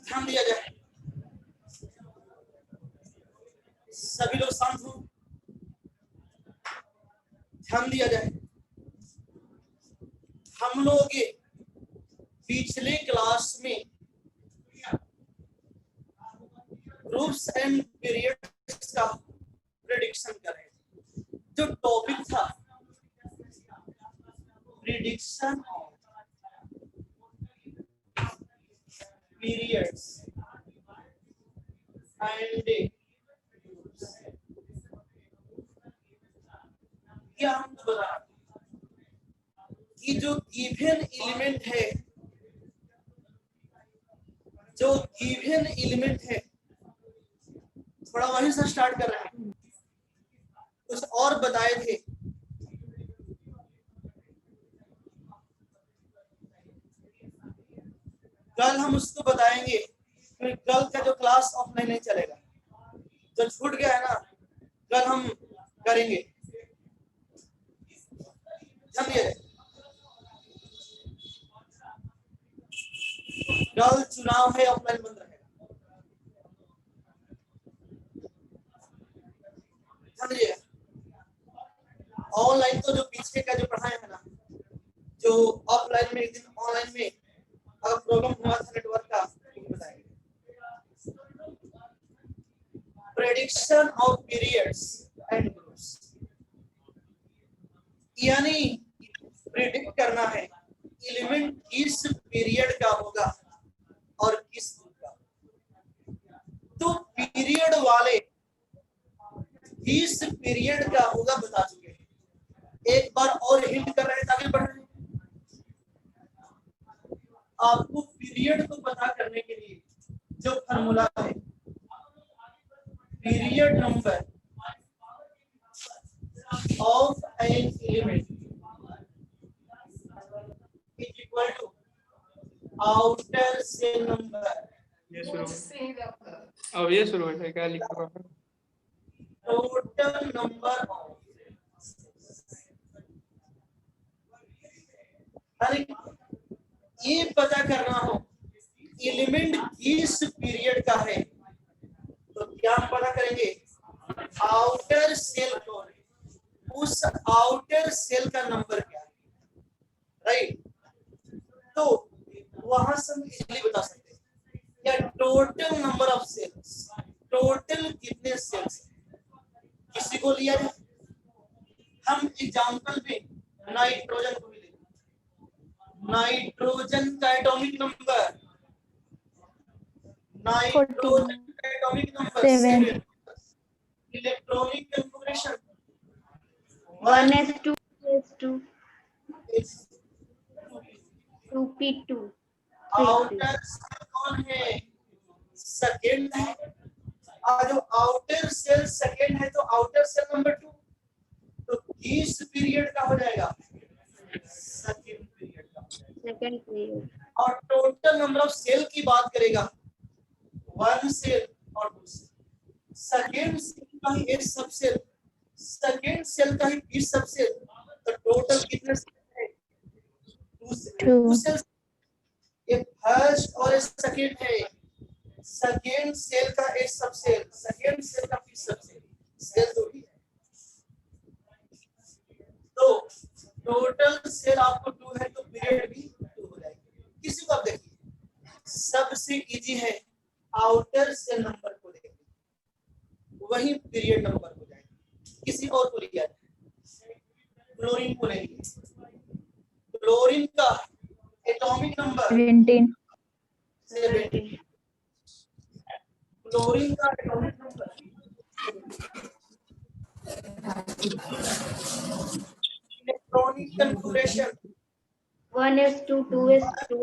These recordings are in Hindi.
ध्यान दिया जाए, सभी लोग शांत हो, ध्यान दिया जाए। हम लोग पिछले क्लास में ग्रुप्स एंड पीरियड्स का प्रेडिक्शन कर रहे थे। जो टॉपिक था प्रेडिक्शन ऑफ पीरियड्स एंड क्या हम बता कि जो गिवन एलिमेंट है, जो गिवन एलिमेंट है, थोड़ा वहीं से स्टार्ट कर रहे हैं। कुछ और बताए थे, कल हम उसको बताएंगे, फिर कल का जो क्लास ऑफलाइन नहीं चलेगा, जो छूट गया है ना, कल हम करेंगे। समझिए, कल चुनाव है, ऑफलाइन बंद रहेगा। समझिए, ऑनलाइन तो जो पीछे का जो पढ़ाए है ना, जो ऑफलाइन में एक दिन ऑनलाइन में अगर प्रॉब्लम हुआ था नेटवर्क का, बताएंगे। Prediction of periods and groups, यानी प्रेडिक्ट करना है एलिमेंट किस पीरियड का होगा और किस ग्रुप का। तो पीरियड वाले किस पीरियड का होगा बता चुके हैं। एक बार और हिंट कर रहे हैं ताकि बढ़ रहे हैं। आपको पीरियड को पता करने के लिए जो फार्मूला है, period number of N element is equal to outer shell number. अब ये शुरू हो क्या लिखा हुआ है? टोटल नंबर ऑफ, अरे ये पता करना हो एलिमेंट किस पीरियड का है, तो क्या हम पता करेंगे, आउटर सेल कौन है, उस आउटर सेल का नंबर क्या है, राइट। तो वहां से हम इजीली बता सकते हैं या total number of shells, total कितने सेल्स। किसी को लिया जाए, हम एग्जांपल में नाइट्रोजन को भी लेंगे। नाइट्रोजन का एटॉमिक नंबर, नाइट्रोजन का atomic number 7, electronic configuration 1s2 2p2 outer shell कौन है, सेकंड है। और जो आउटर सेल सेकंड है तो आउटर सेल नंबर 2, तो किस पीरियड का हो जाएगा, सेकंड पीरियड का। Second period. और टोटल नंबर ऑफ सेल की बात करेगा, 1 सेल और 2 सेल। सेकंड सेल का ही एक सब सेल, सेकंड सेल का ही 20 सब सेल, तो टोटल कितने सेल है, 2 सेल। एक फर्स्ट और एक सेकंड है, सेकंड सेल का एक सब सेल, सेकंड सेल का 20 सब सेल, सेल 2 ही है। तो टोटल सेल आपको 2 है तो पीरियड भी 2 हो जाएगी। किसी को आप देखिए, सबसे इजी है आउटर सेल नंबर को देखिए, वही पीरियड नंबर हो जाएगा। किसी और को लिया जाए, क्लोरीन को ले लीजिए, क्लोरीन का एटॉमिक नंबर 17। क्लोरीन का atomic number electronic configuration 1s2 2s2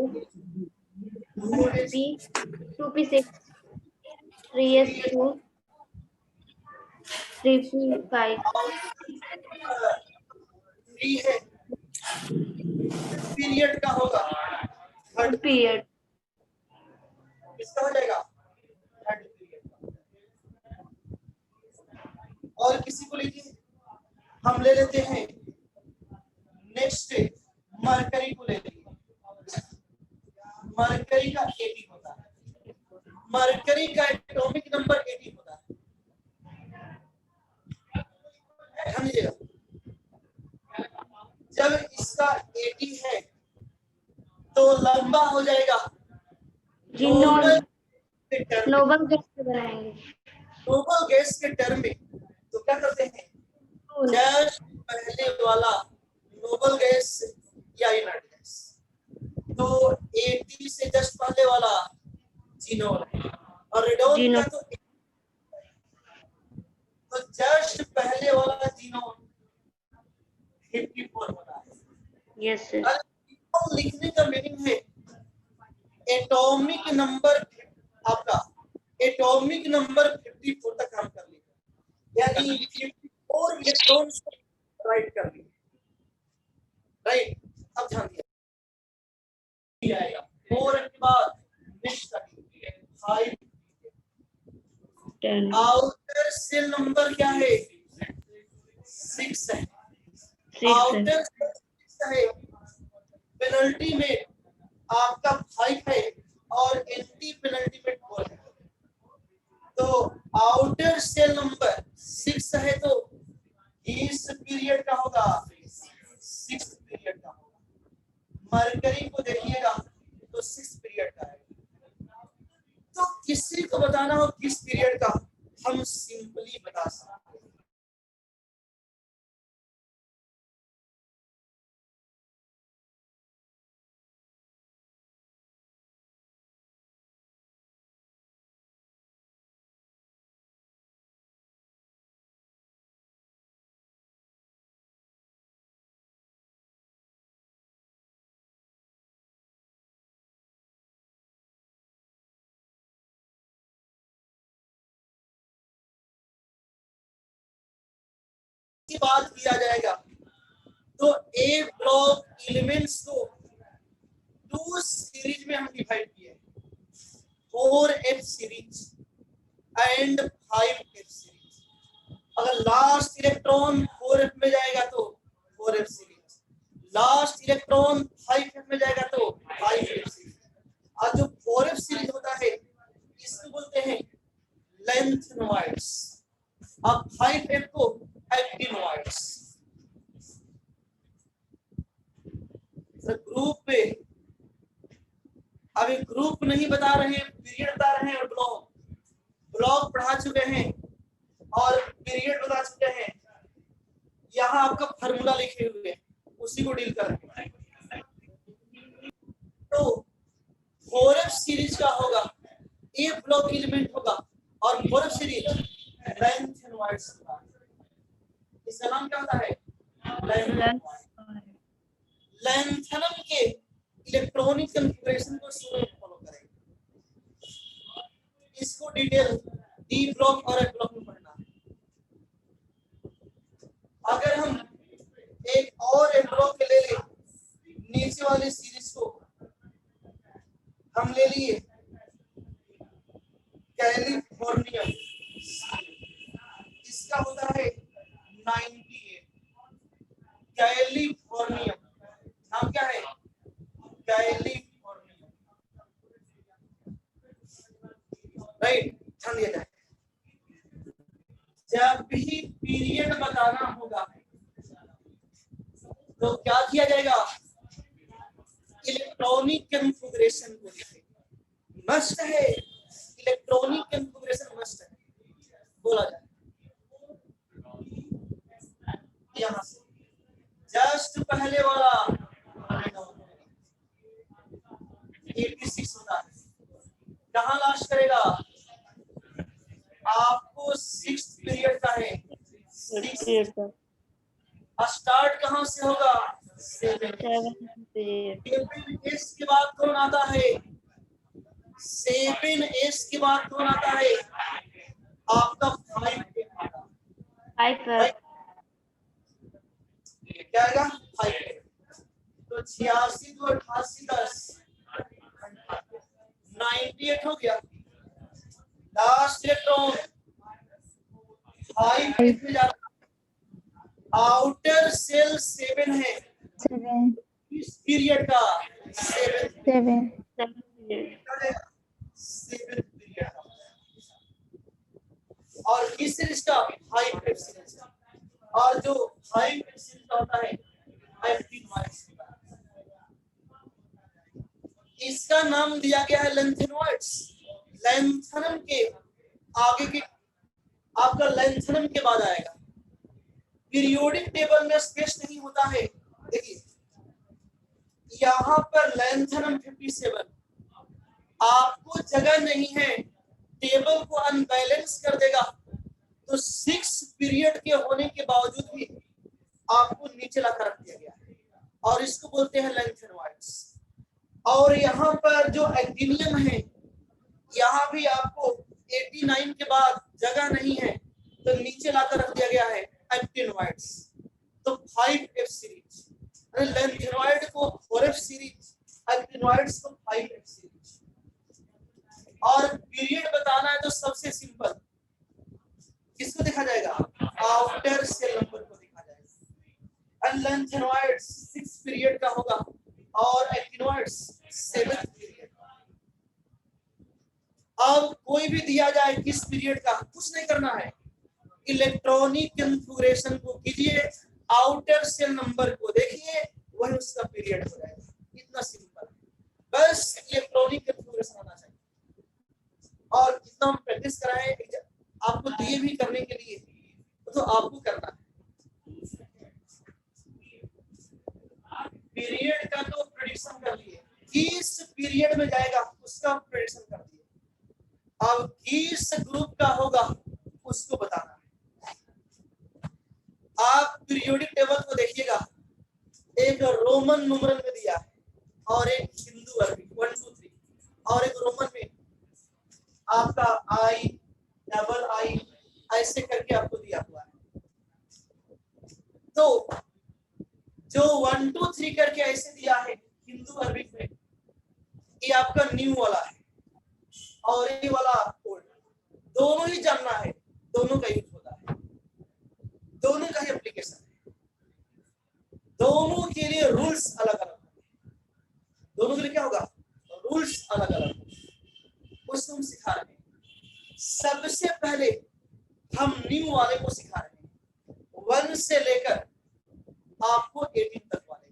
2p 2p6 3s2 3p5 3 है, पीरियड का होगा थर्ड पीरियड। किसका हो जाएगा, थर्ड पीरियड। और किसी को लीजिए, हम ले लेते हैं नेक्स्ट मरकरी को ले लीजिए। मरकरी का 80 होता है, मरकरी का एटॉमिक नंबर 80 होता है। ध्यान दीजिएगा, जब इसका 80 है तो लंबा हो जाएगा जी नोबल के टर्म में। नोबल गैस से बनाएंगे। नोबल गैस के टर्म में तो क्या करते हैं, जस्ट पहले वाला नोबल गैस या इनर्ट गैस, तो 80 से जस्ट पहले वाला जीनोल है और रेडोन जीनोल। का तो जस्ट पहले वाला जीनोल 54 होता है। Yes sir. और लिखने का मीनिंग है एटॉमिक नंबर, आपका एटॉमिक नंबर 54 तक काम कर लिया, यानी 54 इलेक्ट्रॉन राइट कर लिया। राइट, अब ध्यान दिया जाएगा 4 के बाद नेक्स्ट 5। 10 आउटर सेल नंबर क्या है, 6 है। 6 है। आउटर सेल 6 है, पेनल्टी में आपका 5 है और एंटी पेनल्टी में 4 है। तो आउटर सेल नंबर 6 है तो इस पीरियड का होगा 6 पीरियड का होगा। मरकरी को देखिएगा तो 6 पीरियड का है। तो किसी को बताना हो किस पीरियड का, हम सिंपली बता सकते हैं। की बात किया जाएगा तो ए ब्लॉक एलिमेंट्स को 2 सीरीज में हम डिवाइड किए, 4f series and 5f series. अगर लास्ट इलेक्ट्रॉन 4f में जाएगा तो 4f series, last electron 5f में जाएगा तो 5f सीरीज। और जो 4f सीरीज होता है इसको बोलते हैं लेंथनॉइड्स, अब 5f को एक्टिनॉइड्स। ग्रुप पे अभी ग्रुप नहीं बता रहे हैं, पीरियड बता रहे हैं और ब्लॉक पढ़ा चुके हैं और पीरियड बता चुके हैं। यहाँ आपका फार्मूला लिखे हुए हैं, उसी को डील कर रहे हैं। तो 4f सीरीज का होगा, ए ब्लॉक एलिमेंट होगा और 4f सीरीज लेंथनॉइड्स होगा। इसका नाम क्या होता है, लेंथनम के इलेक्ट्रॉनिक कॉन्फ़िगरेशन को शुरू में फॉलो करेंगे। इसको डिटेल डी ब्लॉक और एफ ब्लॉक में पढ़ना है। अगर हम एक और एफ ब्लॉक ले ले, नीचे वाली सीरीज को हम ले लिए कैलिफोर्नियम, इसका होता है 98। कैलिफोर्नियम नाम क्या है, कैलिफोर्नियम। राइट, ध्यान दिया जाए। जब भी पीरियड बताना होगा तो क्या किया जाएगा, इलेक्ट्रॉनिक कॉन्फ़िगरेशन को लिखेंगे। मस्ट है, इलेक्ट्रॉनिक कॉन्फ़िगरेशन मस्ट है, बोला जाए। यहाँ से जस्ट पहले वाला 86 होता है, कहाँ लास्ट करेगा, आपको 6th पीरियड का है। स्टार्ट कहाँ से होगा, 7 एस के बाद कौन आता है, 7s के बाद कौन आता है, आपका 5 क्या आएगा, 5। तो 86 2 88 10 98 हो गया। लास्ट इलेक्ट्रॉन 5 में जा रहा, आउटर सेल 7 है, 7 इस पीरियड का 7 7 पीरियड। और किस सीरीज का, हाई एफ सीरीज का। और जो हाई एफ सीरीज का होता है एक्टिनोइड्स, इसका नाम दिया गया है लैंथेनोइड्स। लैंथनम के आगे के आपका लैंथनम के बाद आएगा। पीरियोडिक टेबल में स्पेस नहीं होता है। देखिए यहाँ पर लैंथनम 57, आपको जगह नहीं है, टेबल को अनबैलेंस कर देगा। तो 6 पीरियड के होने के बावजूद भी आपको नीचे लाकर रख दिया गया है और इसको बोलते हैं लैंथेनोइड्स। और यहाँ पर जो एक्टिनियम है, यहाँ भी आपको 89 के बाद जगह नहीं है तो नीचे लाकर रख दिया गया है एक्टिनोइड्स। तो 5F सीरीज, लैंथेनोइड को 4F सीरीज, एक्टिनोइड्स को 5F सीरीज। और पीरियड बताना है तो सबसे सिंपल किसको देखा जाएगा, आउटर सेल नंबर को देखा जाएगा। एंड लैंथेनोइड्स 6 पीरियड का होगा और एक्टिनोइड्स 7 पीरियड। अब कोई भी दिया जाए किस पीरियड का, कुछ नहीं करना है, इलेक्ट्रॉनिक कॉन्फ़िगरेशन को कीजिए, आउटर सेल नंबर को देखिए, वही उसका पीरियड हो जाएगा। इतना सिंपल, बस इलेक्ट्रॉनिक कॉन्फ़िगरेशन आना चाहिए। और जितना हम प्रैक्टिस कराएं आपको दिए भी करने के लिए, तो आपको करना है। पीरियड का तो प्रेडिक्शन कर लिए, किस पीरियड में जाएगा उसका प्रेडिक्शन कर दिए। अब किस ग्रुप का होगा उसको बताना है। आप पीरियोडिक टेबल को देखिएगा, एक रोमन न्यूमेरल में दिया है और एक हिंदू अरबी 1 2 3, और एक रोमन में आपका आई डबल आई ऐसे करके आपको दिया हुआ है। तो जो 1 2 3 करके ऐसे दिया है हिंदू अरबिक में, ये आपका न्यू वाला है और ये वाला ओल्ड। दोनों ही जानना है, दोनों का यूज होता है, दोनों का ही एप्लीकेशन है, दोनों के लिए रूल्स अलग अलग है। दोनों के लिए क्या होगा, रूल्स अलग अलग, उसको हम सिखा रहे हैं। सबसे पहले हम न्यू वाले को सिखा रहे हैं, 1 से लेकर आपको 18 तक वाले।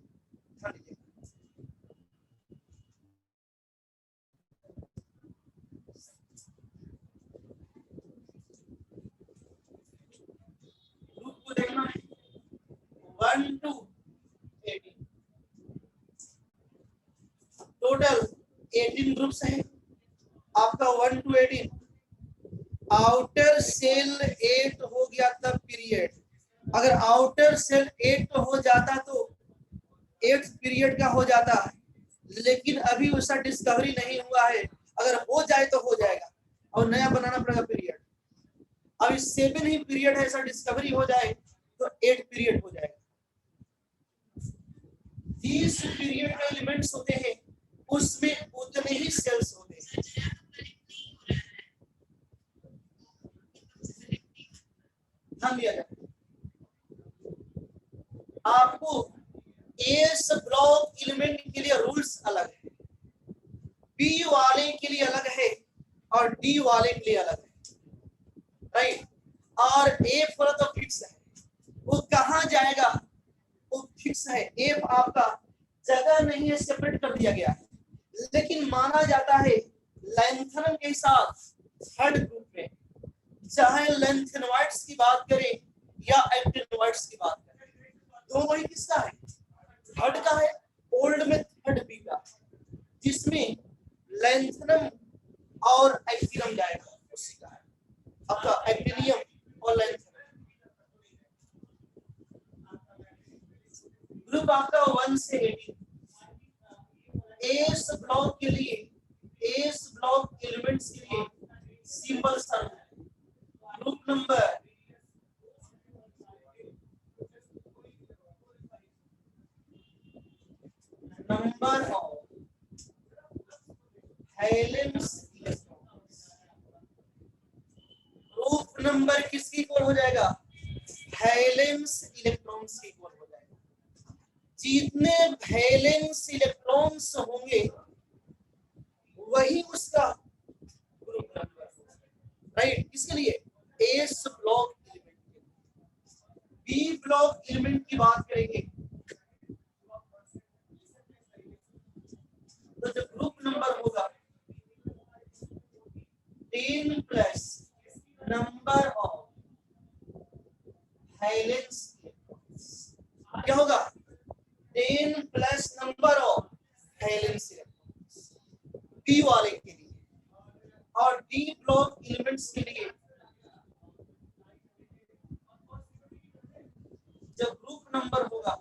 ग्रुप को देखना है 1 to 18, टोटल 18 ग्रुप्स हैं आपका 1 to 18। आउटर सेल 8 हो गया तब पीरियड, अगर आउटर सेल 8 हो जाता तो 8 पीरियड का हो जाता है, लेकिन अभी उसका डिस्कवरी नहीं हुआ है। अगर हो जाए तो हो जाएगा और नया बनाना पड़ेगा पीरियड। अभी 7 ही पीरियड है, ऐसा डिस्कवरी हो जाए तो 8 पीरियड हो जाएगा। 30 पीरियड में एलिमेंट्स होते हैं, उसमें उतने ही सेल्स होते हैं। ध्यान दिया जाए, आपको एस ब्लॉक एलिमेंट के लिए रूल्स अलग है, बी वाले के लिए अलग है और डी वाले के लिए अलग है, राइट। और एफ वाला तो फिक्स है, वो कहाँ जाएगा वो फिक्स है। एफ आपका जगह नहीं है, सेपरेट कर दिया गया है, लेकिन माना जाता है लैंथनम के साथ थर्ड ग्रुप में, चाहे लैंथेनोइड्स की बात करें या एक्टिनोइड्स की बात करें, दोनों ही किसका है, थर्ड का है। ओल्ड में थर्ड बी का, जिसमें लैंथनम और एक्टिनम जाएगा, उसी का है आपका एक्टिनियम और लैंथनम। ग्रुप आपका 1 से 18। एस ब्लॉक के लिए, एस ब्लॉक एलिमेंट्स के लिए सिंपल सा group number of valence electrons. Group number किसकी इक्वल हो जाएगा, वैलेंस इलेक्ट्रॉन्स की इक्वल हो जाएगा। जितने वैलेंस इलेक्ट्रॉन्स होंगे वही उसका ग्रुप नंबर, राइट। किसके लिए, S block element. B block element की बात करेंगे तो जो ग्रुप नंबर होगा 10 प्लस नंबर ऑफ वैलेंस, क्या होगा 10 plus number of valence B वाले के लिए, और डी ब्लॉक एलिमेंट्स के लिए जब ग्रुप नंबर होगा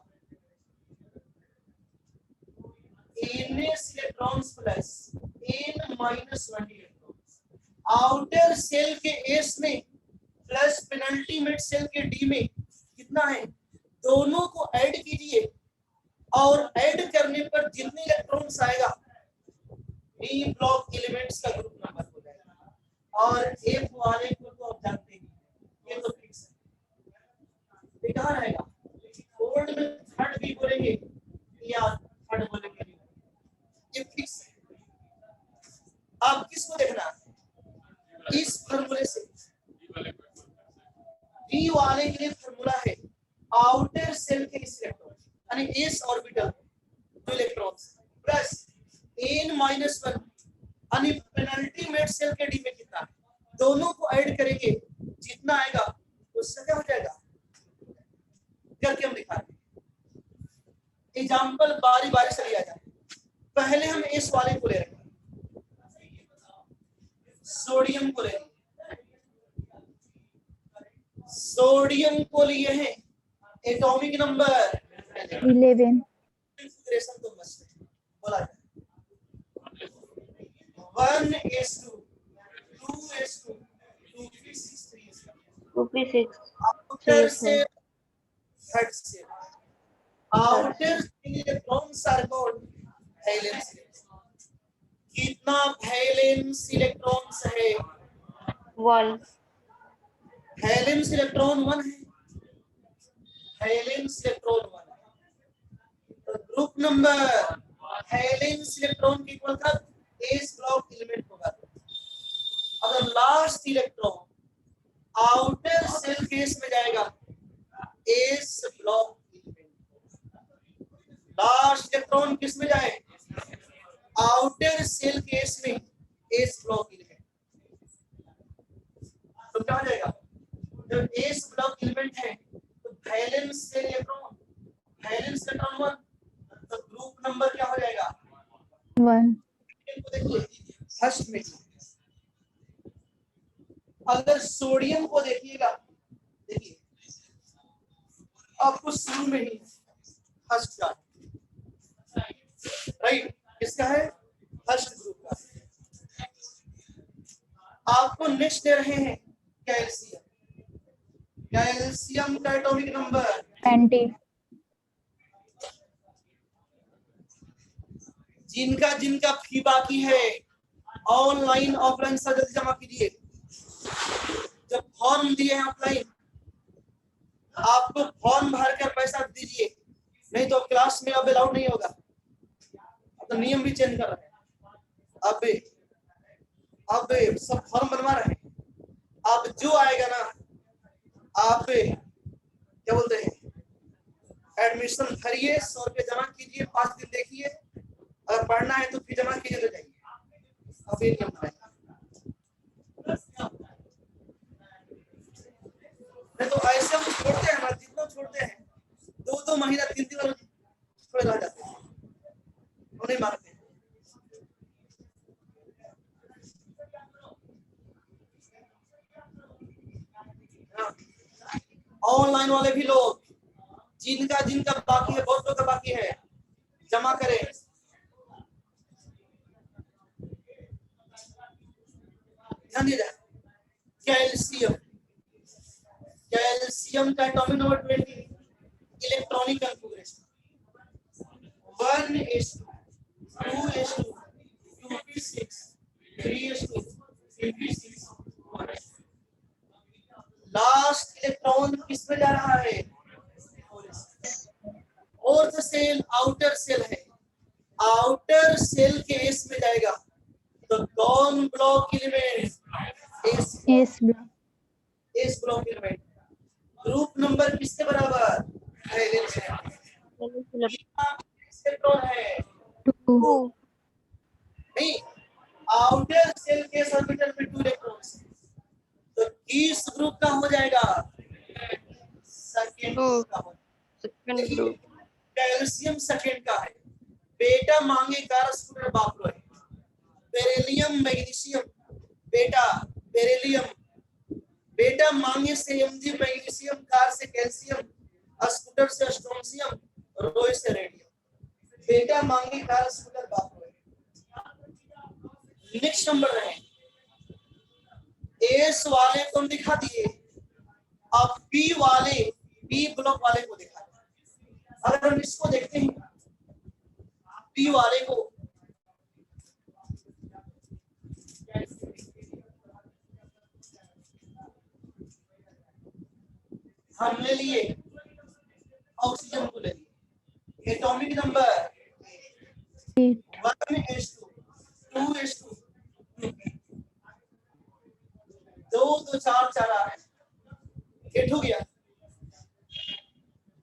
NS electrons plus N minus 1 electrons, outer shell के एस में प्लस पेनल्टीमेट सेल के डी में कितना है, दोनों को ऐड कीजिए और ऐड करने पर जितने इलेक्ट्रॉन्स आएगा डी ब्लॉक एलिमेंट्स का ग्रुप नंबर हो जाएगा। और एफ वाले को तो आप जानते हैं, ये तो फिक्स है, ये कहाँ रहेगा, बोर्ड में थर्ड भी बोलेंगे या थर्ड बोलेंगे, ये फिक्स है। आप किसको देखना है, इस फॉर्मूले से डी वाले के लिए फॉर्मूला है आउटर सेल के इस इलेक्ट्रॉन यानी एस ऑर्बिटल जो इलेक्ट्रॉन्स प्लस n माइनस 1 यानी पेनल्टीमेट सेल के डी में कितना है, दोनों को ऐड करेंगे जितना आएगा उससे क्या हो जाएगा, करके हम दिखा रहे हैं। एग्जांपल बारी बारी से लिया जाए, पहले हम एस वाले को ले रहे हैं, सोडियम को ले रहे हैं, सोडियम को लिए हैं एटॉमिक नंबर 11 कॉन्फ़िगरेशन तो मस्त है, बोला जाए 1s2 2s2 2p6 3s2 2p6 outer से थर्ड से outer electrons are called valence. कितना वैलेंस इलेक्ट्रॉन्स है, 1 वैलेंस इलेक्ट्रॉन 1 है, वैलेंस इलेक्ट्रॉन 1 है, तो ग्रुप नंबर वैलेंस इलेक्ट्रॉन की इक्वल था एस ब्लॉक एलिमेंट होगा। अगर लास्ट इलेक्ट्रॉन आउटर सेल केस में जाएगा S block element, last electron किस में जाए, आउटर सेल केस में एस ब्लॉक एलिमेंट, तो क्या हो जाएगा, जब एस ब्लॉक एलिमेंट है तो valence shell electron, valence electron 1, तो ग्रुप नंबर क्या हो जाएगा 1 को देखिए फर्स्ट में, अगर सोडियम को देखिएगा, देखिए आपको शुरू में ही फर्स्ट का राइट, किसका है फर्स्ट ग्रुप का, आपको नेक्स्ट दे रहे हैं कैल्शियम, कैल्शियम का एटॉमिक नंबर 20 जिनका जिनका फी बाकी है ऑनलाइन ऑफलाइन सब जल्दी जमा कीजिए, जब फॉर्म दिए हैं ऑफलाइन आपको फॉर्म भर कर पैसा दीजिए, नहीं तो क्लास में अब अलाउड नहीं होगा, अब तो नियम भी चेंज कर रहे हैं, अब सब फॉर्म बनवा रहे हैं, अब जो आएगा ना आप क्या बोलते हैं एडमिशन भरिए, 100 रुपये जमा कीजिए, 5 दिन देखिए, अगर पढ़ना है तो फी जमा कीजिए तो जाइए, अब ये नियम है, नहीं तो ऐसे हम छोड़ते हैं ना, जितना छोड़ते हैं 2-2 महीना 3-3 वाले थोड़े रह जाते हैं, उन्हें मारते हैं। ऑनलाइन वाले भी लोग जिनका जिनका बाकी है, बहुत लोग का बाकी है, जमा करें। ध्यान दीजिए, कैल्शियम, कैल्शियम का atomic number 20, electronic configuration 1s2 2s2 2p6 3s2 3p6 last electron किस में जा रहा है, फोर्थ सेल आउटर सेल है, आउटर सेल के एस में जाएगा, तो कौन block element, S S block element. Group number किसके बराबर? वैलेंस इलेक्ट्रॉन है 2. नहीं, आउटर सेल के ऑर्बिटल में 2 इलेक्ट्रॉन्स, तो किस ग्रुप का हो जाएगा? सेकंड ग्रुप का हो। Second group. कैल्शियम सेकंड का है। बेटा मांगे कारस्पुटर बाप लो है। बेरिलियम मैग्नीशियम बेटा, बेरिलियम बेटा मांगे से एमजी मैग्नीशियम, कार से कैल्शियम, स्कूटर से स्ट्रोंशियम, रोय से रेडियम। बेटा मांगे कारस्पुटर बाप लो है। नेक्स्ट नंबर है एस वाले को दिखा दिए, अब पी वाले, पी ब्लॉक वाले को दिखा दिए। अगर हम इसको देखते हैं पी वाले को, हम ले लिए ऑक्सीजन को ले लिए, एटॉमिक नंबर 1s2 2s2 2 2 4 4 आ रहे हैं, 8 हो गया।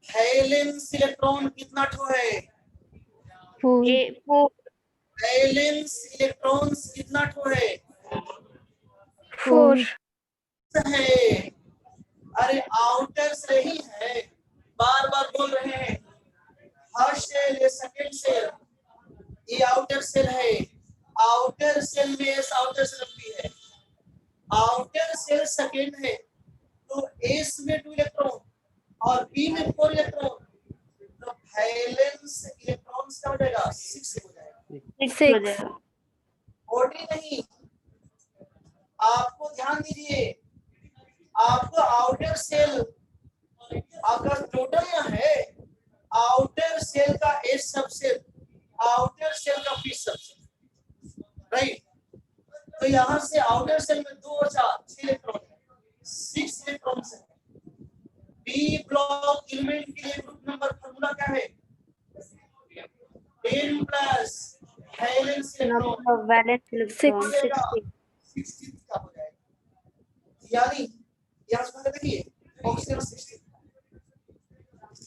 वैलेंस इलेक्ट्रॉन कितना ठो है? 4. वैलेंस इलेक्ट्रॉन्स कितना ठो है? 4. है। अरे आउटर से ही है, बार बार बोल रहे हैं। फर्स्ट सेल ये सेकंड सेल, ये आउटर सेल है। आउटर सेल में एस आउटर सेल भी है, आउटर सेल सेकंड है, तो एस में 2 इलेक्ट्रॉन और बी में 4 इलेक्ट्रॉन, तो वैलेंस इलेक्ट्रॉन्स का हो जाएगा 6 हो जाएगा। 6. 40 नहीं, आपको ध्यान दीजिए, आपको आउटर सेल आपका टोटल में है, आउटर सेल का एस सबसेल, आउटर सेल का पी सबसेल, राइट। तो यहां से आउटर सेल में 2 और 4 6 इलेक्ट्रॉन है, 6 इलेक्ट्रॉन है। बी ब्लॉक एलिमेंट के लिए ग्रुप नंबर फार्मूला क्या है? 10 plus valence electron, valence electron 16 का हो जाएगा। यानी यहां से देखिए ऑक्सीजन 16,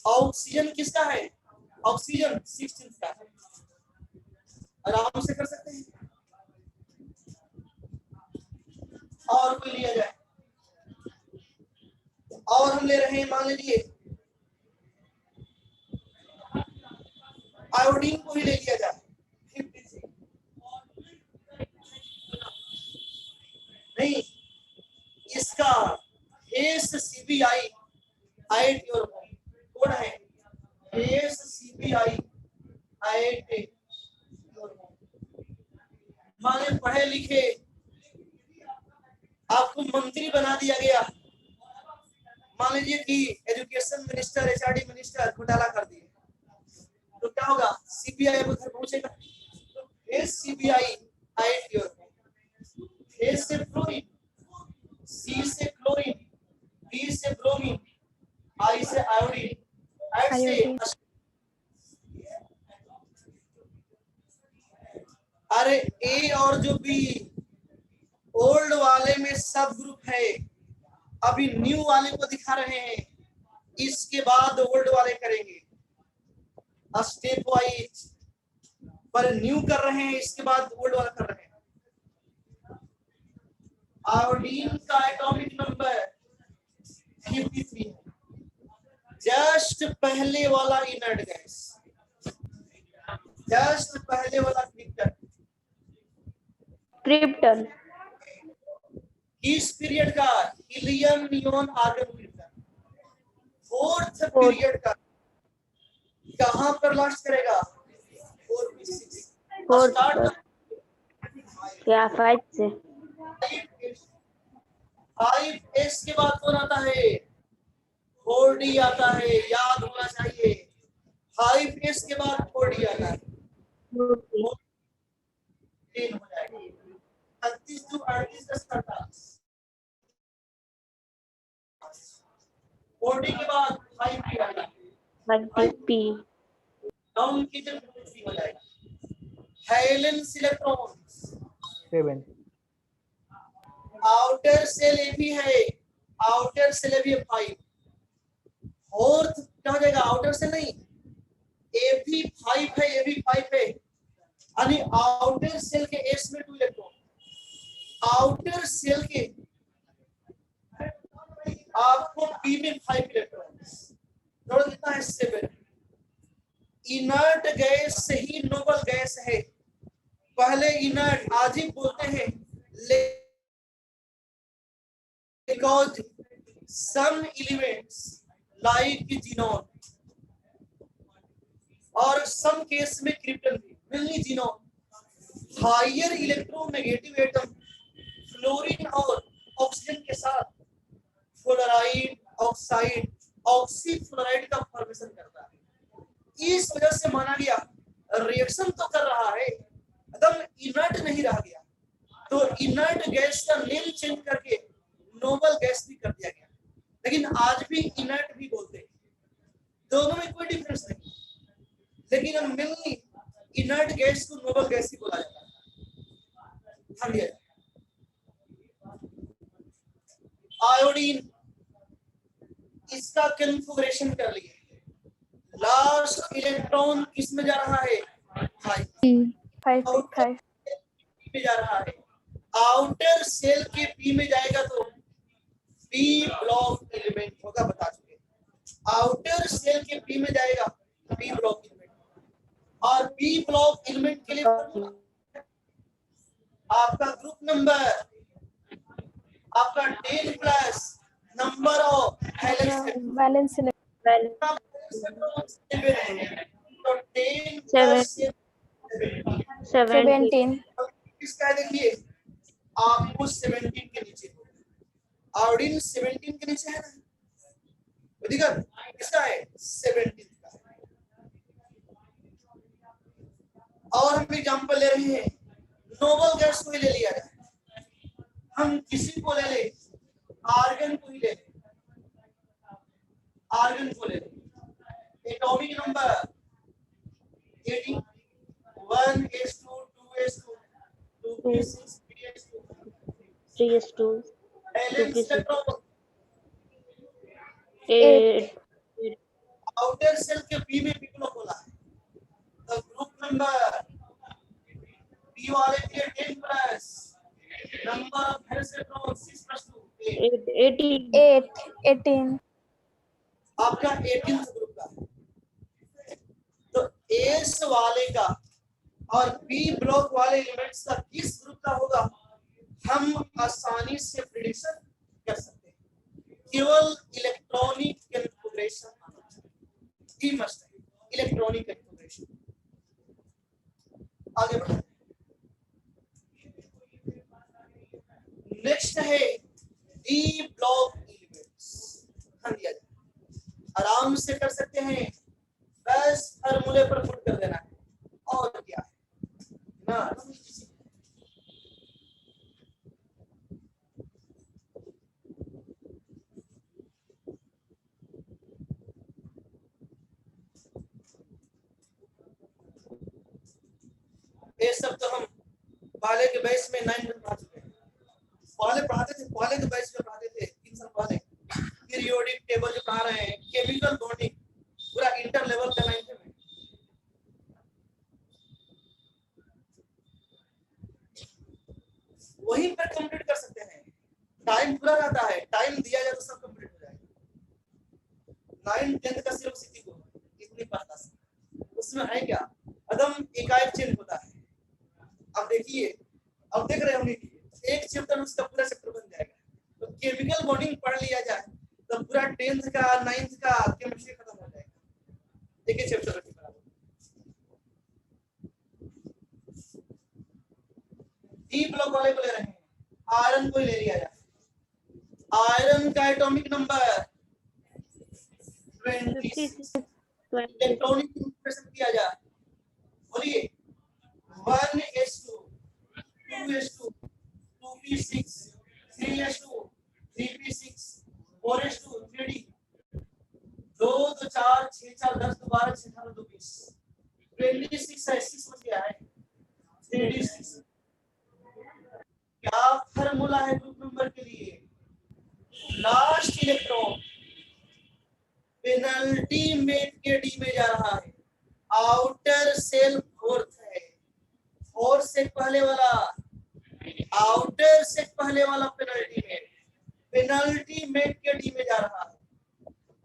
ऑक्सीजन किसका है? ऑक्सीजन 16 का है। आराम से कर सकते हैं। और कोई लिया जाए, और हम ले रहे हैं, मान लीजिए आयोडीन को ही ले लिया जाए 50 नहीं, इसका एस सीबीआई आईट और कौन है? एस सीबीआई आईट माने पढ़े लिखे, आपको मंत्री बना दिया गया। मान लीजिए कि एजुकेशन मिनिस्टर, एचआरडी मिनिस्टर घोटाला कर दिए, तो क्या होगा? सीबीआई को घर पहुंचेगा। तो एस सीबीआई आईट योर, एस से फ्लोरीन, सी से क्लोरीन, बी से ब्रोमीन, आई से आयोडीन, एच से, अरे ए और जो बी ओल्ड वाले में सब ग्रुप है, अभी न्यू वाले को दिखा रहे हैं, इसके बाद ओल्ड वाले करेंगे स्टेप वाइज, पर न्यू कर रहे हैं, इसके बाद ओल्ड वाला कर रहे हैं। आयोडीन का एटॉमिक नंबर 53 है, जस्ट पहले वाला इनर्ट गैस, जस्ट पहले वाला क्रिप्टन इस पीरियड का, helium neon argon period, fourth period का कहां पर लास्ट करेगा? 4 क्या 5 से 5s के बाद कौन आता है? 4d आता है, याद होना चाहिए। 5s के बाद 4d आता है, 10 हो जाएगा। 38 to 38 10 40 के बाद 5p आता है, 5p डाउन की जब हो जाएगा। वैलेंस इलेक्ट्रॉन्स 7, आउटर सेल ए भी है, आउटर सेल है भी 5, फोर्थ क्या हो जाएगा, आउटर सेल नहीं, ए भी 5 है, ए भी 5 है, यानी आउटर सेल के एस में 2 इलेक्ट्रॉन, आउटर सेल के आपको पी में 5 इलेक्ट्रॉन, टोटल कितना है 7। इनर्ट गैस ही नोबल गैस है, पहले इनर्ट आज ही बोलते हैं, because some elements like xenon और some केस में क्रिप्टन भी, mainly xenon higher electronegative atom fluorine और ऑक्सीजन के साथ फ्लोराइड ऑक्साइड ऑक्सीफ्लोराइड का फॉर्मेशन करता है। इस वजह से माना गया रिएक्शन तो कर रहा है, एकदम इनर्ट नहीं रह गया, तो इनर्ट गैस का नेम चेंज करके नोबल गैस भी कर दिया गया। लेकिन आज भी इनर्ट भी बोलते हैं, दोनों में कोई डिफरेंस नहीं, लेकिन हम मेनली इनर्ट गैस को नोबल गैस ही बोला जाता है। ध्यान दिया, आयोडीन इसका कन्फिगरेशन कर लिए, लास्ट इलेक्ट्रॉन किस में जा रहा है, 5 में जा रहा है, आउटर सेल के पी में जाएगा तो पी ब्लॉक एलिमेंट होगा, बता चुके। आउटर सेल के पी में जाएगा पी ब्लॉक एलिमेंट, और पी ब्लॉक एलिमेंट के लिए आपका ग्रुप नंबर आपका 10 प्लस नंबर ऑफ वैलेंस तो 10 प्लस 17 इसका देखिए आपको 17 के नीचे होगा, आयोडीन 17 के नीचे है ना, देखिए किसका है 17 का है। और हम एग्जांपल ले रहे हैं, नोबल गैस को ही ले लिया जाए, हम किसी को ले ले, आर्गन को ही ले ले, आर्गन को ले ले, atomic number 18 1s2 2s2 2p6 3s2 3s2 balance electron 8 outer shell के पी में पीपल बोला है, तो ग्रुप नंबर पी वाले के 10 plus number of balance electron 6 + 2 18 आपका 18th ग्रुप का है। तो एस वाले का और बी ब्लॉक वाले एलिमेंट्स का किस ग्रुप का होगा हम आसानी से प्रेडिक्शन कर सकते हैं, केवल इलेक्ट्रॉनिक कन्फिगरेशन ही मस्ट है, इलेक्ट्रॉनिक कन्फिगरेशन। आगे बढ़ते नेक्स्ट है डी ब्लॉक एलिमेंट्स, ध्यान दिया जाए, आराम से कर सकते हैं, बस फार्मूले पर पुट कर देना है और क्या है ना। ये सब तो हम पहले के बैच में 9 में पढ़ा चुके हैं, पहले पढ़ाते थे, पहले के बैच में पढ़ाते थे 3 साल पहले, पीरियोडिक टेबल जो पढ़ा रहे हैं, केमिकल बॉन्डिंग पूरा इंटर लेवल का 9th में। वहीं पर कंप्लीट कर सकते हैं, टाइम पूरा रहता है, टाइम दिया जाए तो सब कंप्लीट हो जाएगा। 9 10 का सिर्फ इसी को इतनी पढ़ता है, उसमें है क्या, एकदम एकाएक चेंज होता है। अब देखिए, अब देख रहे होंगे एक चैप्टर उसका पूरा चैप्टर बन जाएगा, तो केमिकल बॉन्डिंग पढ़ लिया जाए तो पूरा 10th का 9th का केमिस्ट्री खत्म हो जाएगा, एक ही चैप्टर रखिए बराबर। डी ब्लॉक वाले को ले रहे हैं, आयरन को ले लिया जाए, आयरन का एटॉमिक नंबर 26, इलेक्ट्रॉनिक कन्फिगरेशन किया जाए, बोलिए 1s2 2s2 2p6 3s2 3p6 4s2 3d 2 2 4 6 4 10 12 6 18 2 20 26 है, 6 बच गया है 3d6। क्या फार्मूला है ग्रुप नंबर के लिए, लास्ट इलेक्ट्रॉन पेनल्टीमेट के डी में जा रहा है, आउटर सेल फोर्थ है, फोर्थ से पहले वाला, आउटर से पहले वाला पेनल्टीमेट के डी में जा रहा है।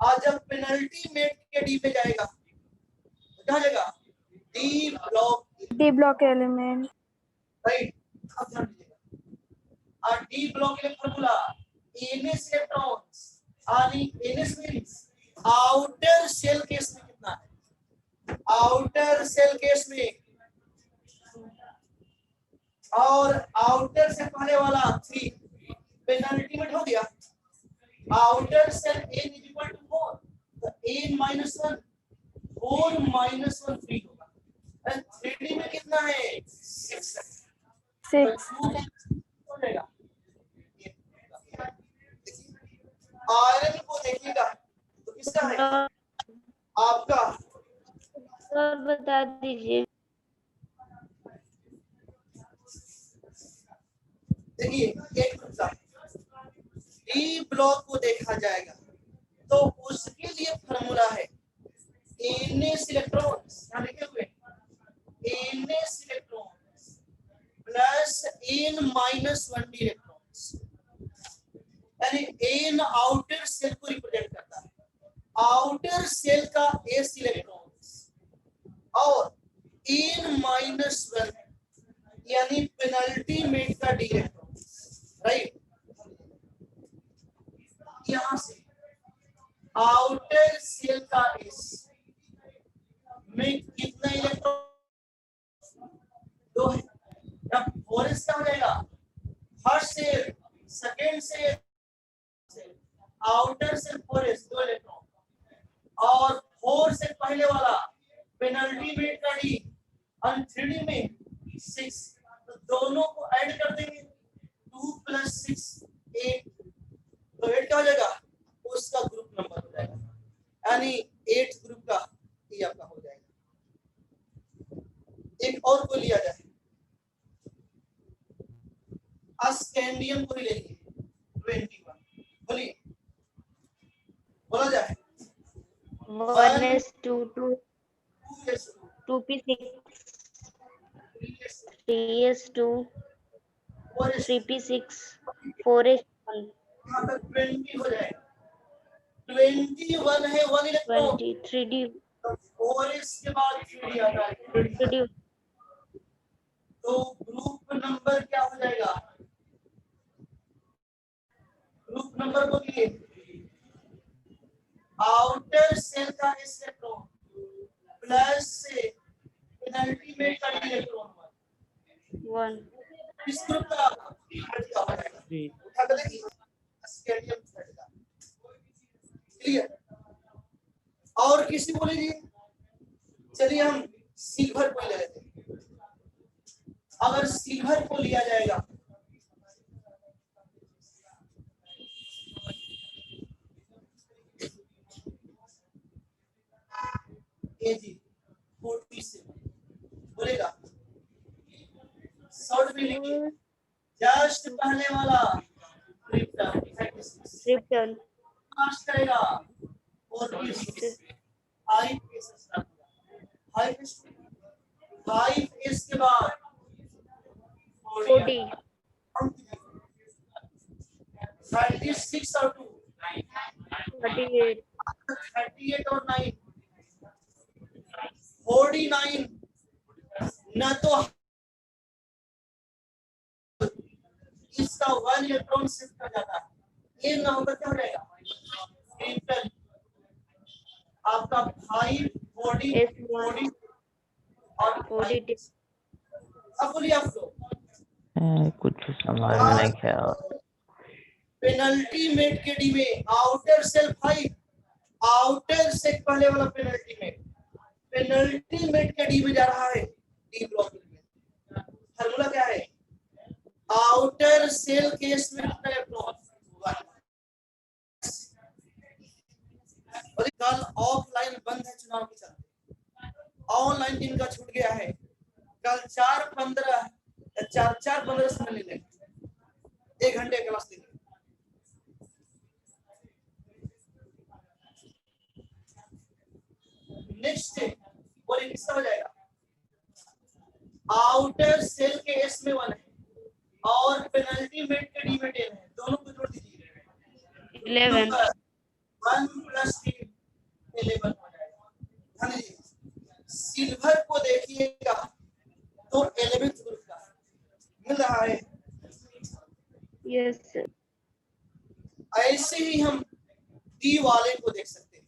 आज जब पेनल्टीमेट के डी में जाएगा तो क्या जाएगा, D block, D block element. Right. अब ध्यान दीजिएगा, और डी ब्लॉक के फार्मूला NS इलेक्ट्रॉन्स, यानी NS मींस आउटर सेल केस में कितना है, आउटर सेल केस में, और आउटर से पहले वाला 3 पेनल्टीमेट हो गया, outer shell n is equal to 4, तो n माइनस 1, 4 माइनस 1 3 होगा, 3D में कितना है 6 है, 6. हो जाएगा। आयरन को देखिएगा तो किसका है, आपका, सर बता दीजिए। देखिए एक दूसरा डी ब्लॉक को देखा जाएगा तो उसके लिए फार्मूला है NS इलेक्ट्रॉन्स, यहाँ लिखे हुए NS electrons plus n minus 1d electrons, यानी n आउटर सेल को रिप्रेजेंट करता है, आउटर सेल का s इलेक्ट्रॉन्स और n माइनस 1 यानी पेनल्टीमेट का d इलेक्ट्रॉन्स, राइट। यहां से आउटर सेल का s में कितना इलेक्ट्रॉन, 2 है, अब 4s क्या हो जाएगा, first shell, second shell, outer shell 4s 2 electron, और 4 से पहले वाला पेनल्टीमेट का d और 3D में 6, तो दोनों को ऐड कर देंगे, 2 + 6 8, तो 8 क्या हो जाएगा, उसका ग्रुप नंबर हो जाएगा, यानी 8 ग्रुप का ये आपका हो जाएगा। एक और को लिया जाए, स्कैंडियम को ही लेंगे 21, बोलिए, बोला जाए 1s2 2p6 3s2 3p6 4s1 यहाँ तक 20 हो जाएगा, 21 है 1 इलेक्ट्रॉन, 3d 4s के बाद 3d आता है, 3d तो ग्रुप नंबर क्या हो जाएगा, ग्रुप नंबर को लिए आउटर सेल का s इलेक्ट्रॉन प्लस से पेनल्टीमेट का d इलेक्ट्रॉन 1 इस ग्रुप का क्या हो जाएगा, उठा कर देखिए स्कैंडियम का, क्लियर। और किसी को लीजिए, चलिए हम सिल्वर को ले लेते हैं, अगर सिल्वर को लिया जाएगा AG 40 से बोलेगा, शॉर्ट में लिखिए जस्ट पहले वाला krypton पास करेगा और 5s के बाद 40 36 और 2 38 38 और 9 49, न तो इसका 1 इलेक्ट्रॉन शिफ्ट कर जाता है, ये ना होगा क्या हो जाएगा, क्रिप्टन आपका 5 40 40 और 42 अब बोलिए आप लोग कुछ समझ में नहीं आया। पेनल्टीमेट के डी में आउटर सेल 5, आउटर से पहले वाला पेनल्टीमेट के डी में जा रहा है, डी ब्लॉक में फार्मूला क्या है, आउटर सेल केस में कितना इलेक्ट्रॉन, और कल ऑफलाइन बंद है चुनाव के चलते, ऑनलाइन दिन का छूट गया है, कल 4-15 समय ले लेंगे, 1 घंटे क्लास देंगे, किसका हो जाएगा? आउटर सेल के एस में 1 है और पेनल्टीमेंट के डी में 10 है, दोनों को जोड़ दीजिए 11 1 + 3 11 हो जाएगा। हाँ जी, सिल्वर को देखिएगा तो 11th ग्रुप का मिल रहा है। Yes sir. ऐसे ही हम डी वाले को देख सकते हैं,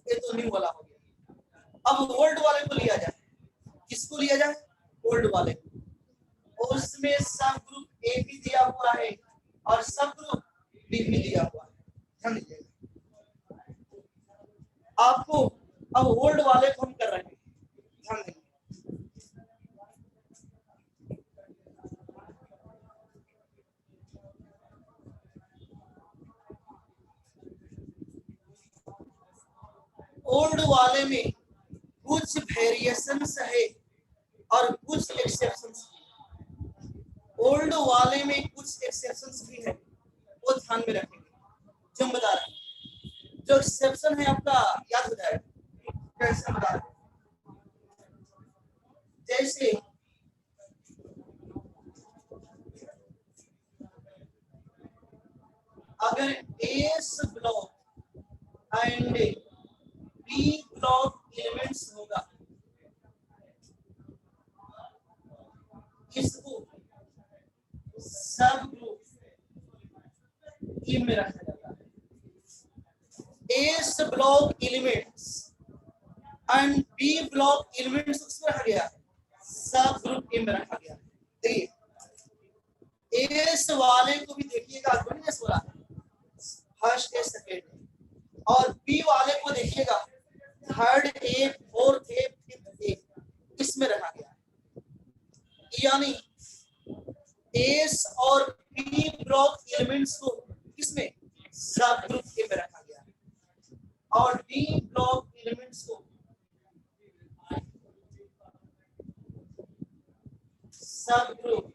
ये तो न्यू वाला हो गया। अब ओल्ड वाले को लिया जाए, किसको लिया जाए? ओल्ड वाले को। उसमें सब ग्रुप ए भी दिया हुआ है और सब ग्रुप बी भी दिया हुआ है। ध्यान दीजिएगा, आपको अब ओल्ड वाले को हम कर रहे हैं, ध्यान दीजिए। ओल्ड वाले में कुछ वेरिएशंस है और कुछ एक्सेप्शंस भी। ओल्ड वाले में कुछ एक्सेप्शंस भी है, वो ध्यान में रखेंगे जो हम बता रहे हैं। जो एक्सेप्शन है आपका याद हो जाएगा, कैसे बता रहे हैं। जैसे अगर S block and B block elements होगा, इसको सब ग्रुप ई में रखा जाता है। S block elements and B block elements उसमें रखा गया, सब ग्रुप ए में रखा गया। देखिए एस वाले को भी देखिएगा, एस वाला फर्स्ट ए सेकेंड, और बी वाले को देखिएगा third A fourth A fifth A, इसमें रखा गया। यानी एस और बी ब्लॉक एलिमेंट्स को किसमें? सब ग्रुप ए में रखा गया, और डी ब्लॉक एलिमेंट्स को सब ग्रुप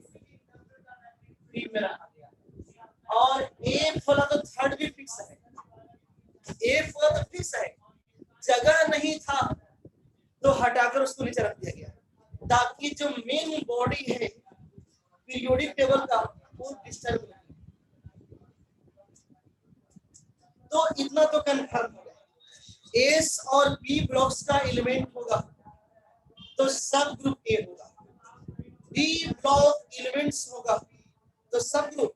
बी में रखा गया। और ए वाला तो थर्ड भी फिक्स है, ए वाला तो फिक्स है, जगह नहीं था तो हटाकर उसको नीचे रख दिया गया, ताकि जो मेन बॉडी है पीरियोडिक टेबल का वो डिस्टर्ब नहीं। तो इतना तो कंफर्म हो गया, एस और बी ब्लॉक्स का एलिमेंट होगा तो सब ग्रुप ए होगा, बी ब्लॉक एलिमेंट्स होगा तो सब ग्रुप।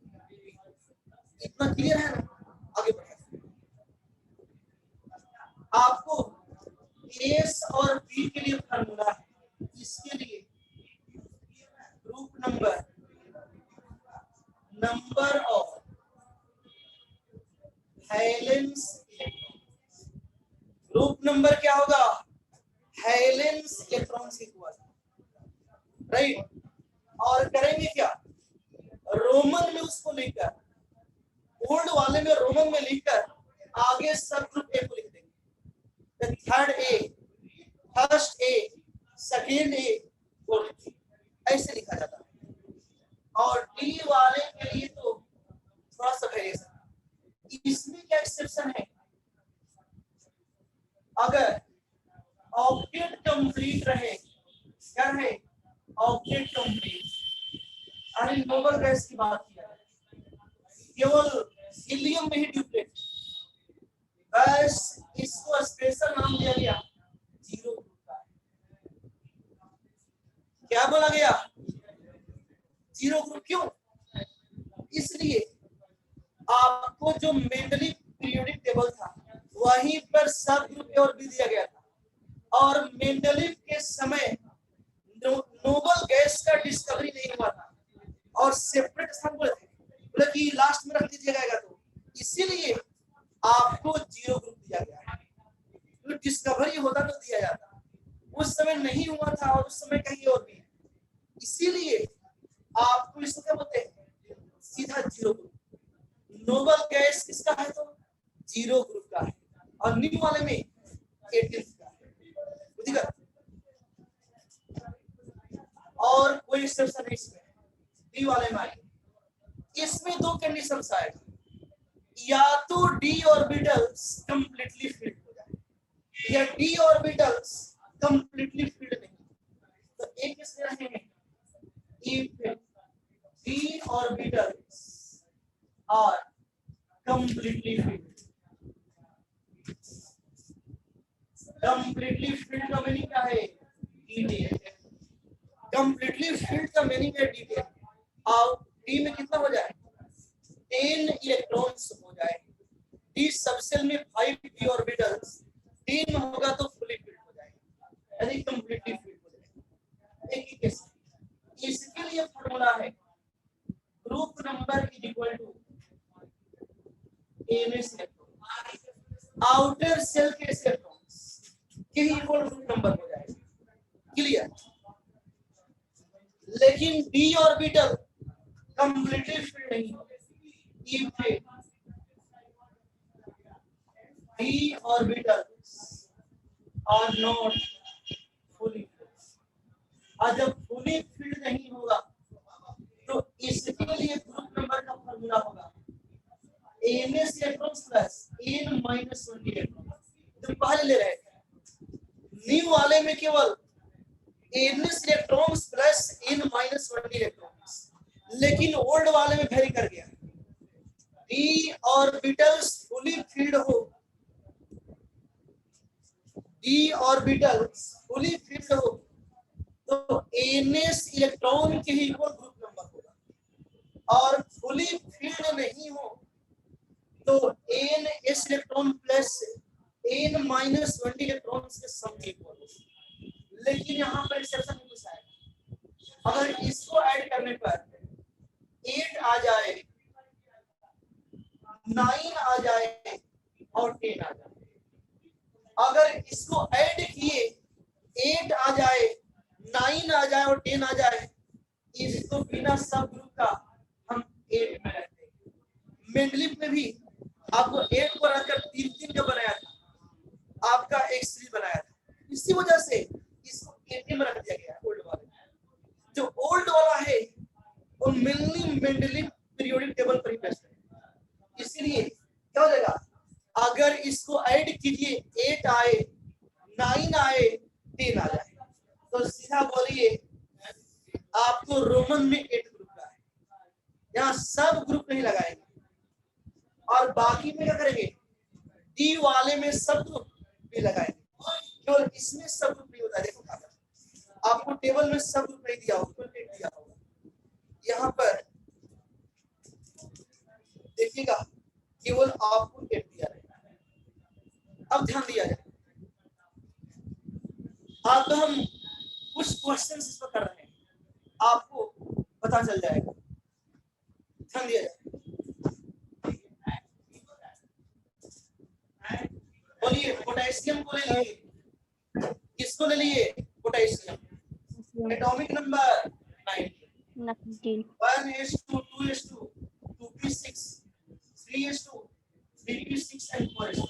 इतना क्लियर है ना? आगे बढ़े, आपको एस और बी के लिए फार्मूला है, इसके लिए group number of valence electrons. Group number क्या होगा? Valence electrons equal, right. और करेंगे क्या? रोमन में उसको लिखकर, ओल्ड वाले में रोमन में लिखकर आगे सब ग्रुप ए को लिख देंगे। Third A, first A, second A, fourth A, ऐसे लिखा जाता है। और डी वाले के लिए तो थोड़ा सा वेरिएशन। इसमें क्या एक्सेप्शन है? अगर ऑक्टेट कंप्लीट रहे, क्या रहे? Octet complete. अरे नोबल गैस की बात किया, केवल हीलियम में ही ड्यूप्लेट, बस इसको स्पेशल नाम दिया गया जीरो ग्रुप का। क्या बोला गया? Zero group. क्यों? इसलिए आपको जो मेंडली पीरियोडिक टेबल था वहीं पर सब ग्रुप ए और बी दिया गया था, और मेंडलीव के समय नोबल गैस का डिस्कवरी नहीं हुआ था और सेपरेट स्थान बोले थे, बोले कि लास्ट में रख दीजिए जाएगा, तो इसीलिए आपको जीरो ग्रुप दिया गया है। तो डिस्कवरी होता तो दिया जाता, उस समय नहीं हुआ था और उस समय कहीं और भी, इसीलिए आपको इसको क्या बोलते हैं? सीधा जीरो ग्रुप। नोबल गैस किसका है? तो जीरो ग्रुप का है, और न्यू वाले में 18 का है। और कोई एक्सेप्शन नहीं इसमें, डी वाले में आएगा। इसमें दो कंडीशंस आएगा, या तो डी ऑर्बिटल्स कंप्लीटली फिट हो जाए, या डी ऑर्बिटल्स कंप्लीटली फील्ड नहीं। तो एक किस ले रहे हैं, if d orbitals are completely filled। Completely field का मीनिंग क्या है, डिटेल। कंप्लीटली फील्ड का मीनिंग है डिटेल। और डी में कितना हो जाए, 10 इलेक्ट्रॉन्स हो जाए। डी सबसेल में 5 d ऑर्बिटल्स, 3 होगा तो फुली फील्ड हो जाएगा, यानी कंप्लीटली फील्ड हो जाएगा। एक ही केस। इसके लिए फॉर्मूला है group number is equal to NS electron, outer shell के इलेक्ट्रॉन्स के इक्वल ग्रुप नंबर हो जाएगा। क्लियर। लेकिन डी ऑर्बिटल कंप्लीटली फील्ड नहीं होगा। If D orbitals are not fully filled, और जब फुली फील्ड नहीं होगा तो इसके लिए ग्रुप नंबर का फॉर्मूला होगा NS electrons plus N minus 1 electron. तो पहले ले रहे थे न्यू वाले में केवल NS electrons plus N minus 1 electrons, लेकिन ओल्ड वाले में वेरी कर गया। डी ऑर्बिटल्स फुली फील्ड हो, डी ऑर्बिटल्स फुली फील्ड हो तो एनएस इलेक्ट्रॉन के ही इक्वल ग्रुप नंबर होगा, और फुली फील्ड नहीं हो तो N S electron plus N minus 1 electrons के सम के इक्वल होगा। लेकिन यहाँ पर एक्सेप्शन कुछ आएगा, अगर इसको ऐड करने पर 8 आ जाए, 9 आ जाए और 10 आ जाए। अगर इसको ऐड किए 8 आ जाए, 9 आ जाए और 10 आ जाए, इसको बिना सब ग्रुप का हम 8 में रखते हैं। मेंडलीफ में भी आपको 8 को रखकर 3 का बनाया था, आपका x3 बनाया था। इसी वजह से इसको 8 में रख दिया गया ओल्ड वाले। जो ओल्ड वाला है वो मेनली मेंडलीफ पीरियोडिक टेबल पर ही बेस्ड है। इसलिए क्या हो जाएगा, अगर इसको ऐड कीजिए 8 आए, 9 आए, 10 आ जाए, तो सीधा बोलिए आपको रोमन में 8 ग्रुप का है। यहाँ सब ग्रुप नहीं लगाएंगे और बाकी में क्या करेंगे, डी वाले में सब ग्रुप भी लगाएंगे, केवल इसमें सब ग्रुप नहीं होता है। देखो आपको टेबल में सब ग्रुप नहीं दिया होगा, दिया होगा। यहाँ पर देखिएगा केवल आपको 8 दिया रहेगा। अब ध्यान दिया जाए, अब तो हम कुछ क्वेश्चंस इस पर कर रहे हैं, आपको पता चल जाएगा। ध्यान दिया जाए, बोलिए पोटेशियम को ले लिए, किसको ले लिए, potassium. Atomic number 19, 1s2 2s2 2p6 3s2 3p6 and 4s2।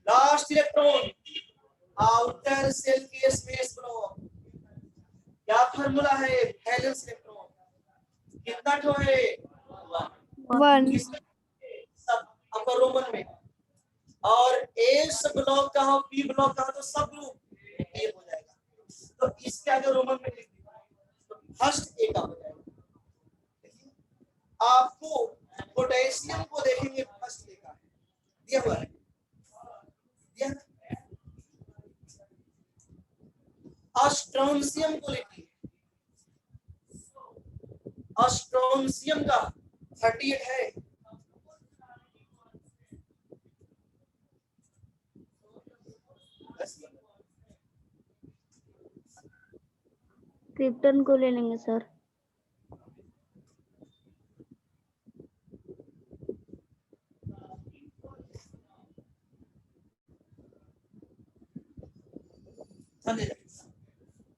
Last electron outer shell के स्पेस ब्लॉक, क्या फार्मूला है, वैलेंस इलेक्ट्रॉन कितना ठो है, 1 सब आपका रोमन में। और एस ब्लॉक का हो, पी ब्लॉक का हो तो सब ग्रुप ए हो जाएगा। तो इसके आगे रोमन में लिख दीजिए, तो फर्स्ट ए का हो जाएगा। देखिए आपको पोटेशियम को देखेंगे, फर्स्ट ए का है दिया हुआ है, दिया। स्ट्रोंशियम को लिखिए, स्ट्रोंशियम का 38 है। क्रिप्टन को ले लेंगे सर।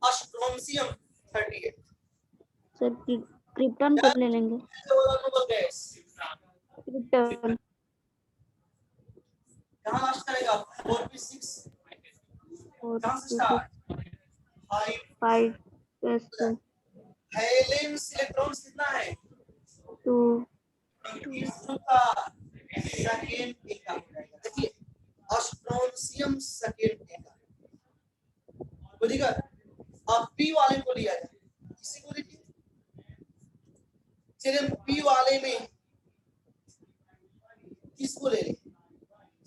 स्ट्रोंशियम 38 सर क्रिप्टन को ले लेंगे। क्रिप्टन कहाँ लास्ट करेगा, 4p6 कहाँ से start, 5 yes sir। Valence electrons कितना है, 2 का सेकंड ए का हो जाएगा। देखिए स्ट्रोंशियम सेकंड ए का, बुझिएगा। अब पी वाले को लिया जाए, इसी को देखिए। चलिए पी वाले में किसको ले लें?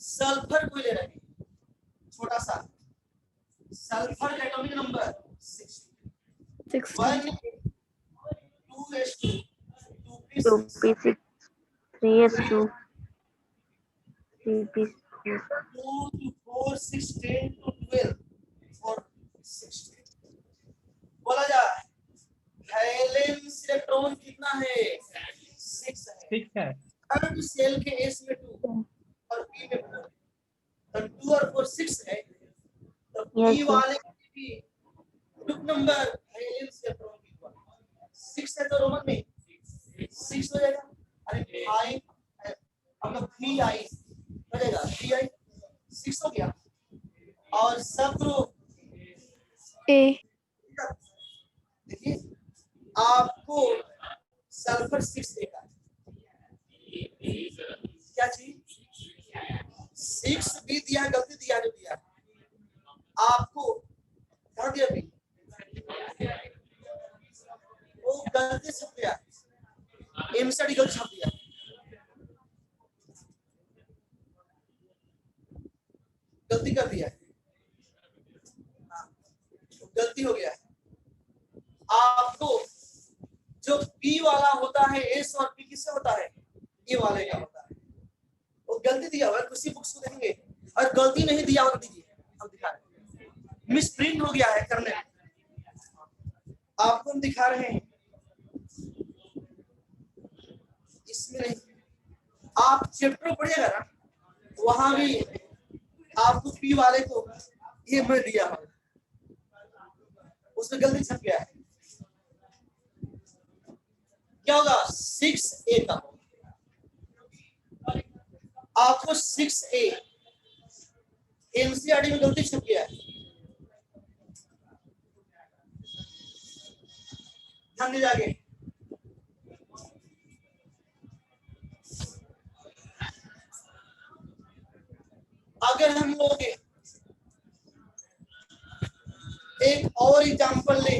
सल्फर को ले रहे हैं, छोटा सा सल्फर का atomic number 6 1 2s2 2p6 3s2 3p6 2 to 4 6 10 to 12 और 16 बोला जाए। वैलेंस इलेक्ट्रॉन कितना है? 6 है। ठीक है। थर्ड सेल के एस में 2 और पी में 4, तो 2 और 4 6 है। तो पी Yes, वाले की ग्रुप नंबर वैलेंस इलेक्ट्रॉन की 6 है, तो रोमन में 6 हो जाएगा। अरे 5 मतलब 3i हो जाएगा, 3i 6 हो गया। और सब ग्रुप A देखिए आपको सल्फर 6 देगा। क्या चीज 6 भी दिया, गलती दिया जो दिया आपको, कहाँ दिया भी वो गलती छप दिया, एमसीडी गलत छप दिया, गलती कर दिया, गलती हो गया। आपको जो पी वाला होता है, एस और पी किससे होता है? ए वाले का होता है। वो गलती दिया हुआ है, किसी बुक्स को देखेंगे और गलती नहीं दिया हो तो दीजिए, हम दिखा रहे हैं। मिस प्रिंट हो गया है करने, आपको हम दिखा रहे हैं, इसमें नहीं। आप चैप्टर पढ़िएगा ना, वहां भी आपको पी वाले को ये मैं दिया है, उसमें गलती छप गया है। क्या होगा? 6A का आपको 6A एनसीईआरटी में गलती छप गया है, ध्यान दे जाके। अगर हम लोग एक और एग्जांपल ले,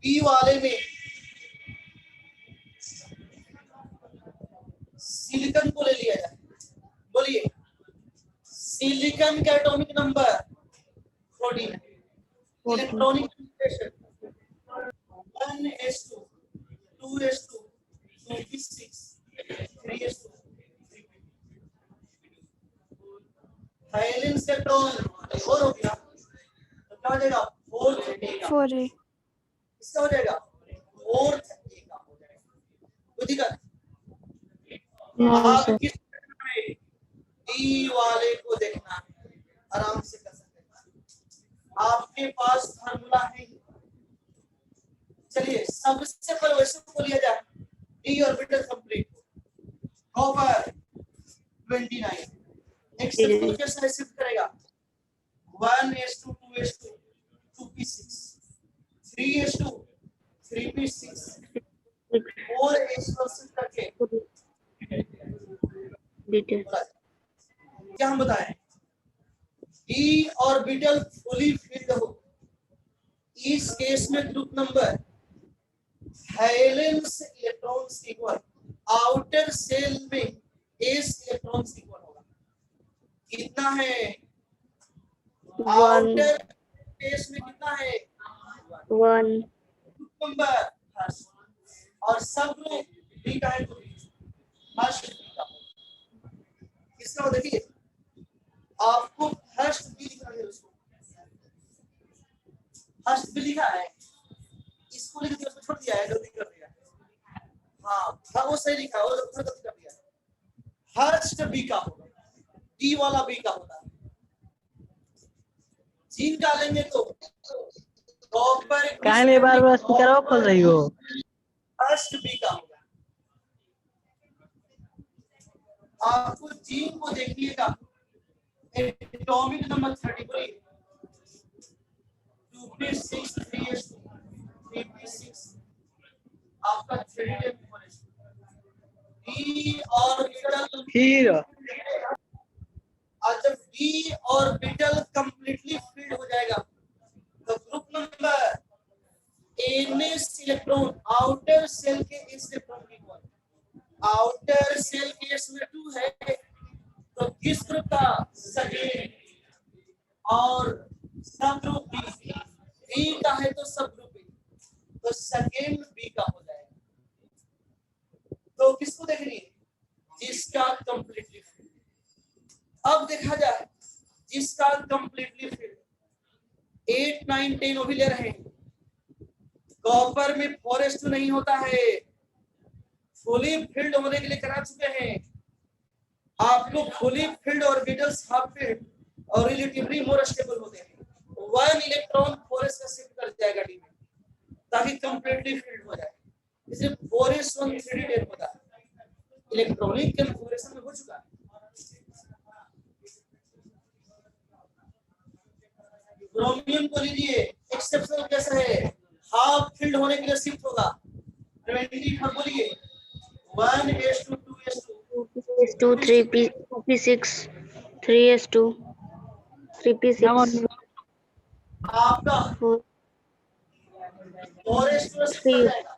बी वाले में सिलिकॉन को ले लिया जाए, बोलिए सिलिकॉन का एटॉमिक नंबर 14 है। Electronic configuration 1s2 2s2 2p6 3s2 valence electron 4 हो गया, तो क्या हो जाएगा? 4A इसका हो जाएगा 4A का हो जाएगा। बुझिएगा। आप किस में डी वाले को देखना है, आराम से कर सकते हैं, आपके पास फार्मूला है। चलिए सबसे पहले वैसे को लिया जाए, डी ऑर्बिटल कंप्लीट कॉपर 29 एक्सेल को कैसे शिफ्ट करेगा? 1s2 2s2 2p6 3s2 3p6 4s2 shift करके डिटेल क्या हम बताएं? डी ऑर्बिटल फुली फिल्ड हो, इस केस में group number valence electrons equal outer shell में एस इलेक्ट्रॉन्स इक्वल होगा। कितना है? आउटर केस में कितना है? 1 ग्रुप नंबर फर्स्ट, और सब ग्रुप डी का है तो फर्स्ट डी का। इसका देखिए आपको फर्स्ट बी लिखना है, उसको फर्स्ट बी लिखा है, इसको लिख दिया, उसको छोड़ दिया है, गलती कर दिया। हाँ वो सही लिखा है, वो गलती कर दिया। फर्स्ट बी का होगा, डी वाला बी का होता है। जीन डालेंगे तो कॉपर काहे बार स्पीकर खोल रही हो? फर्स्ट बी का होगा। आपको जीन को देखिएगा, atomic number 33 2p6 3s2 3p6 आपका 3 डी ऑर्बिटल फिर और जब डी ऑर्बिटल कंप्लीटली फिल्ड हो जाएगा तो group number ns electron outer shell के s इलेक्ट्रॉन की इक्वल आउटर सेल के s में 2 है तो किस ग्रुप का सेकेंड और सब ग्रुप बी का है तो सब ग्रुप बी तो सेकेंड बी का हो जाएगा तो किसको देखनी है जिसका कंप्लीटली फिल्ड अब देखा जाए जिसका कंप्लीटली फिल्ड 8 9 10 वो भी ले रहे हैं कॉपर में 4s2 नहीं होता है फुली फिल्ड होने के लिए करा चुके हैं आपको fully filled orbitals half filled और रिलेटिवली मोर स्टेबल होते हैं 1 इलेक्ट्रॉन 4s का शिफ्ट कर जाएगा डी में ताकि कंप्लीटली फिल्ड हो जाए इसे 4s1 3d टेप होता है इलेक्ट्रॉनिक कन्फिगरेशन में हो चुका है ब्रोमियम को लीजिए एक्सेप्शनल केस है हाफ फील्ड होने के लिए शिफ्ट होगा 20 हम बोलिए 1s2 2s2 2 3p6 3s2 3p6 आपका 4s2 जाएगा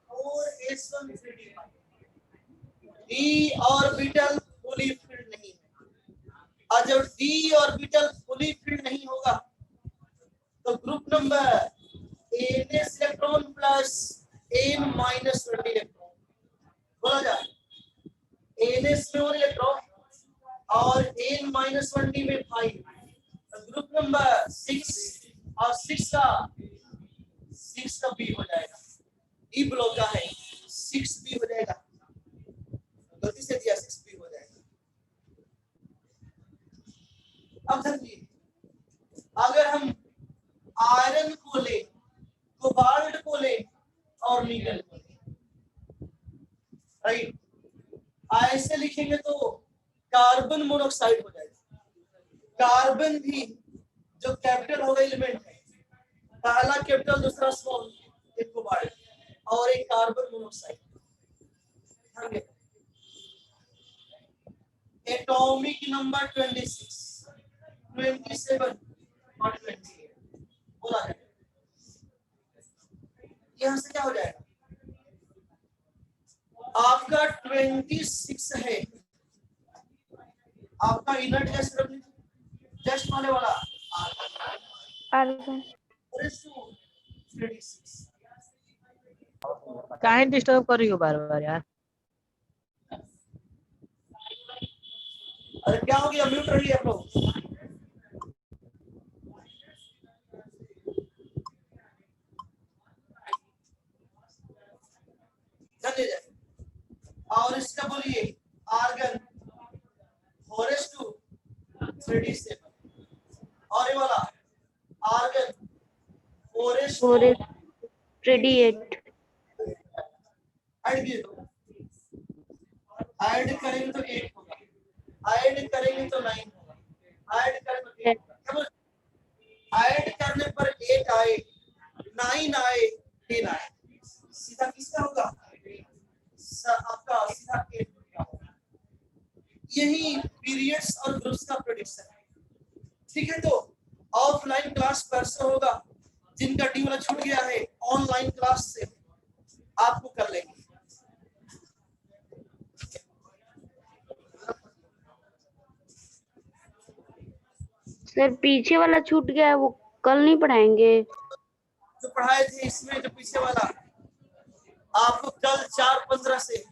4s1 3d D orbital fully filled नहीं है और जब डी ऑर्बिटल फुली फील्ड नहीं होगा तो group number ns electron plus n minus 20 electron बोला जाए ns में 1 इलेक्ट्रॉन और n माइनस 20 में 5 तो ग्रुप नंबर 6 और 6 का बी हो जाएगा ई ब्लॉक का है 6 बी हो जाएगा गलती से दिया 6 बी हो जाएगा अब समझिए अगर हम आयरन को ले कोबाल्ट को ले और निकल को ले राइट ऐसे लिखेंगे तो कार्बन मोनोऑक्साइड हो जाएगा कार्बन भी जो कैपिटल होगा एलिमेंट है पहला कैपिटल दूसरा स्मॉल एक कोबाल्ट और एक कार्बन मोनोऑक्साइड एटॉमिक नंबर 26 27 और 28 बोला जाए यहां से क्या हो जाएगा आपका 26 है आपका इनर्ट गैस जस्ट होने वाला आर्गन काहे डिस्टर्ब कर रही हो बार बार यार अरे क्या हो गया म्यूट रही है आप लोग और इसका बोलिए आर्गन 4s2 3d7 और ये वाला आर्गन 4s2 3d8 ऐड करेंगे तो 8 होगा ऐड करेंगे तो 9 होगा ऐड करेंगे तो 8 ऐड करने पर 8 आए 9 आए 10 आए सीधा किसका होगा आपका सीधा 8 होगा यही पीरियड्स और ग्रुप्स का प्रेडिक्शन है ठीक है तो ऑफलाइन क्लास परसों होगा जिनका डी वाला छूट गया है ऑनलाइन क्लास से आपको कर लेंगे सर पीछे वाला छूट गया है वो कल नहीं पढ़ाएंगे जो पढ़ाए थे इसमें जो पीछे वाला आपको कल 4:15 से